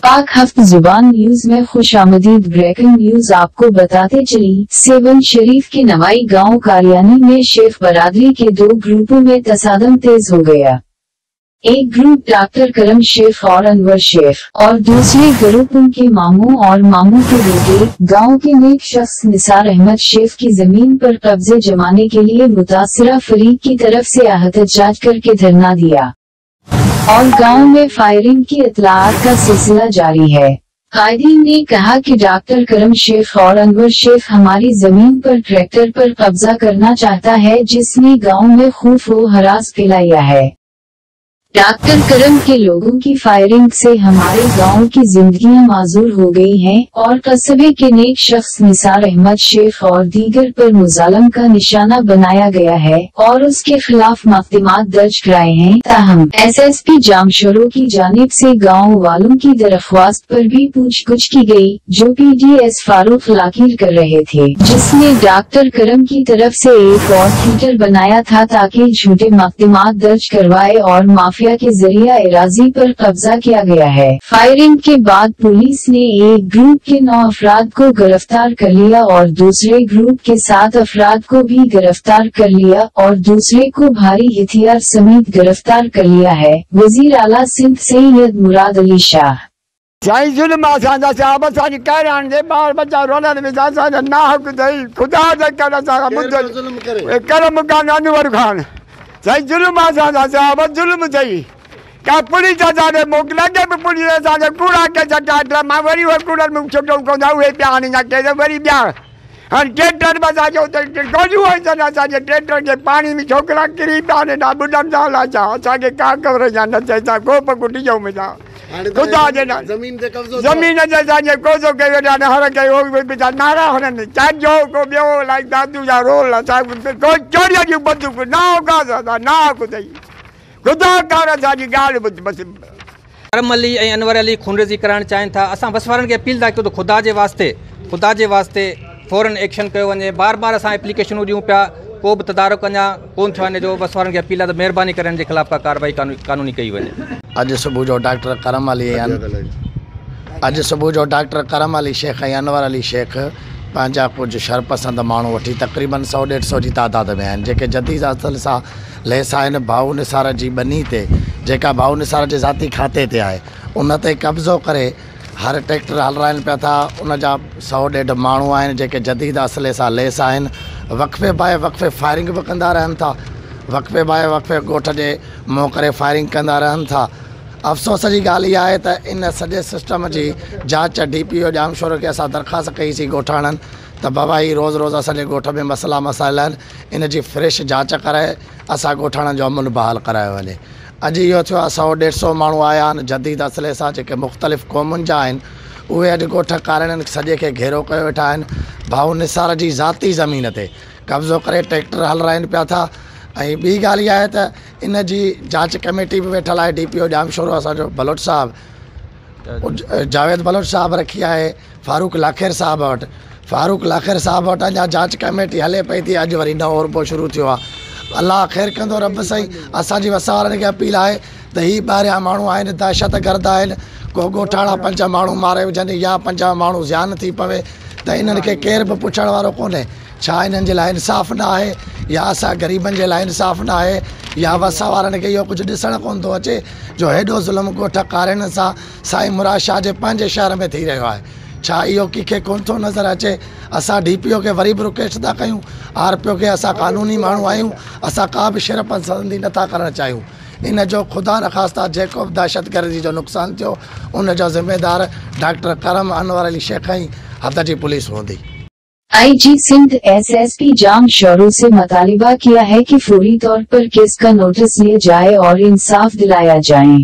पाक हफ्त जुबान न्यूज में खुश आमदीद। ब्रेकिंग न्यूज आपको बताते चली, सैहून शरीफ के नवाई गांव कारियानी में शेख बरादरी के 2 ग्रुपों में تصادم तेज हो गया। एक ग्रुप डॉक्टर करम शेख और अनवर शेख और दूसरे ग्रुप उनके मामू और मामू के बेटे गांव के नेक शख्स निसार अहमद शेख की जमीन पर कब्जे जमाने के लिए मुतासिरा फरीक की तरफ से एहतजाज करके धरना दिया और गांव में फायरिंग की इत्लाआत का सिलसिला जारी है। कायदीन ने कहा कि डॉक्टर करम शेख और अनवर शेख हमारी जमीन पर ट्रैक्टर पर कब्जा करना चाहता है, जिसने गांव में खौफ व हरास फैलाया है। डॉक्टर करम के लोगों की फायरिंग से हमारे गांव की जिंदगियां माजूर हो गई हैं और कस्बे के नेक शख्स निसार अहमद शेख और दीगर पर मुजालम का निशाना बनाया गया है और उसके खिलाफ मुकदमात दर्ज कराए हैं। ताहम SSP जामशोरों की जानिब से गांव वालों की दरख्वास्त पर भी पूछगछ की गई, जो PDS फारूक लाकीर कर रहे थे, जिसने डॉक्टर करम की तरफ से एक और ट्विटर बनाया था ताकि झूठे मुकदमात दर्ज करवाए और माफिया के जरिए एराजी पर कब्जा किया गया है। फायरिंग के बाद पुलिस ने एक ग्रुप के 9 अफराद को गिरफ्तार कर लिया और दूसरे ग्रुप के 7 अफराद को भी गिरफ्तार कर लिया और दूसरे को भारी हथियार समेत गिरफ्तार कर लिया है। वजीर आला सिंध सैयद मुराद अली शाह जुल्म थी क्या पुलिस मोक लगे पुलिस कूड़ा के चटा मां वरी कूड़र में छोटो कोंदा हुए प्यान ना के वरी ब्या हर ट्रैक्टर में जाजो गोजू है ट्रैक्टर के पानी में छोकरा किरी पाने ना बुडम जाला जा असा के का कवर जाना चाहिए को पकुटी जाऊ में जा खुदा जे ना जमीन से कब्जा जमीन जे जाजे कोजो के ना हर के हो बेचा नारा होने चाजो को ब्यो लाइक दादू जा रोल सा को चोरिया की बंदूक ना होगा ना को दई खुदा कार जाजी गाल बस करम अली ए अनवर अली खूनरेज़ी कराइण चाहिनि था। असां बस वारनि खे अपील था कयो त खुदा जे वास्ते फौरन एक्शन कयो वञे। बार बार असां एप्लीकेशनूं ॾियूं पिया, को बि तदारुक अञा कोन थियो आहे। जो बस वारनि खे अपील आहे त महिरबानी करे हिन जे ख़िलाफ़ का कार्रवाई कानूनी कई वञे। अॼु सुबुह जो डॉक्टर करम अली शेख ऐं अनवर अली शेख पंहिंजा कुझु शरपसंद माण्हू वठी तक़रीबन 100-150 जी तादाद में आहिनि, जेके जदीद असल सां लैस आहिनि भाऊ निसार जी बनी ते, जेका भाऊ निसार जे ज़ाती खाते ते आहे, उन ते कब्ज़ो करे हर ट्रैक्टर हलाइनि पिया था। उन जा 100-150 माण्हू आहिनि जेके जदीद असले सां लैस आहिनि। वक़्फ़े बाए वक़्फ़े फायरिंग बि कंदा रहनि था, वक़्फ़े बाए वक़्फ़े ॻोठ जे मुंहुं करे फायरिंग कंदा रहनि था। अफ़सोस जी ॻाल्हि इहा आहे त इन सॼे सिस्टम जी जांच DPO जामशोर खे असां दरख़्वास्त कईसीं ॻोठाणनि त बाबा ही रोज़ असांजे ॻोठ में मसला मसाइल आहिनि, इन जी फ्रेश जांच कराए असां ॻोठाणनि जो अमन बहाल करायो वञे। अॼु इहो थियो आहे 100-150 माण्हू आया आहिनि जदीद असले सां, जेके मुख़्तलिफ़ क़ौमुनि जा आहिनि। उहे अॼु ॻोठ कारणनि सॼे खे घेरो कयो वेठा आहिनि। भाऊ निसार जी ज़ाती ज़मीन ते कब्ज़ो करे ट्रैक्टर हलाइनि पिया था। ऐं ॿी ॻाल्हि इहा आहे त इन जी जांच कमेटी बि वेठल आहे। DPO जामशोरो असांजो बलोच साहिबु जावेद बलोच साहिबु रखी आहे फारूक लाखेर साहिब वटि। फारूक लाखेर साहिब वटि अञा जांच कमेटी हले पई थी। अॼु वरी नओं उर्बो शुरू थियो आहे। अलाह ख़ैर कंदो रब साईं। असांजी वसा वारनि खे अपील आहे त ही ॿाहिरियां माण्हू आहिनि, दहशत गर्द आहिनि। को ॻोठाणा 5 माण्हू मारे विझनि या 5 माण्हू ज़्यान थी पवे त इन्हनि खे केर बि पुछण वारो कोन्हे। छा इन्हनि जे लाइ इंसाफ़ न आहे, या असां ग़रीबनि जे लाइ इंसाफ़ न आहे, या वसा वारनि खे इहो कुझु ॾिसणु कोन थो अचे जो हेॾो ज़ुल्म ॻोठ कारियनि सां साईं मुराद शाह जे पंहिंजे शहर में थी रहियो आहे। छा इहो कंहिंखे कोन थो नज़र अचे? असां DPO खे वरी बि रिक्वेस्ट था कयूं, RPO खे असां कानूनी माण्हू आहियूं, असां का बि शर पसंदी नथा करणु चाहियूं। इन जो ख़ुदा नख़ास्ता जेको बि दहशतगर्दी जो नुक़सानु थियो उन जो ज़िम्मेदार डॉक्टर करम अनवर अली शेख ऐं हद जी पुलिस हूंदी। IG सिंध SSP जामशोरों से मुतालिबा किया है कि फौरी तौर पर केस का नोटिस लिया जाए और इंसाफ दिलाया जाए।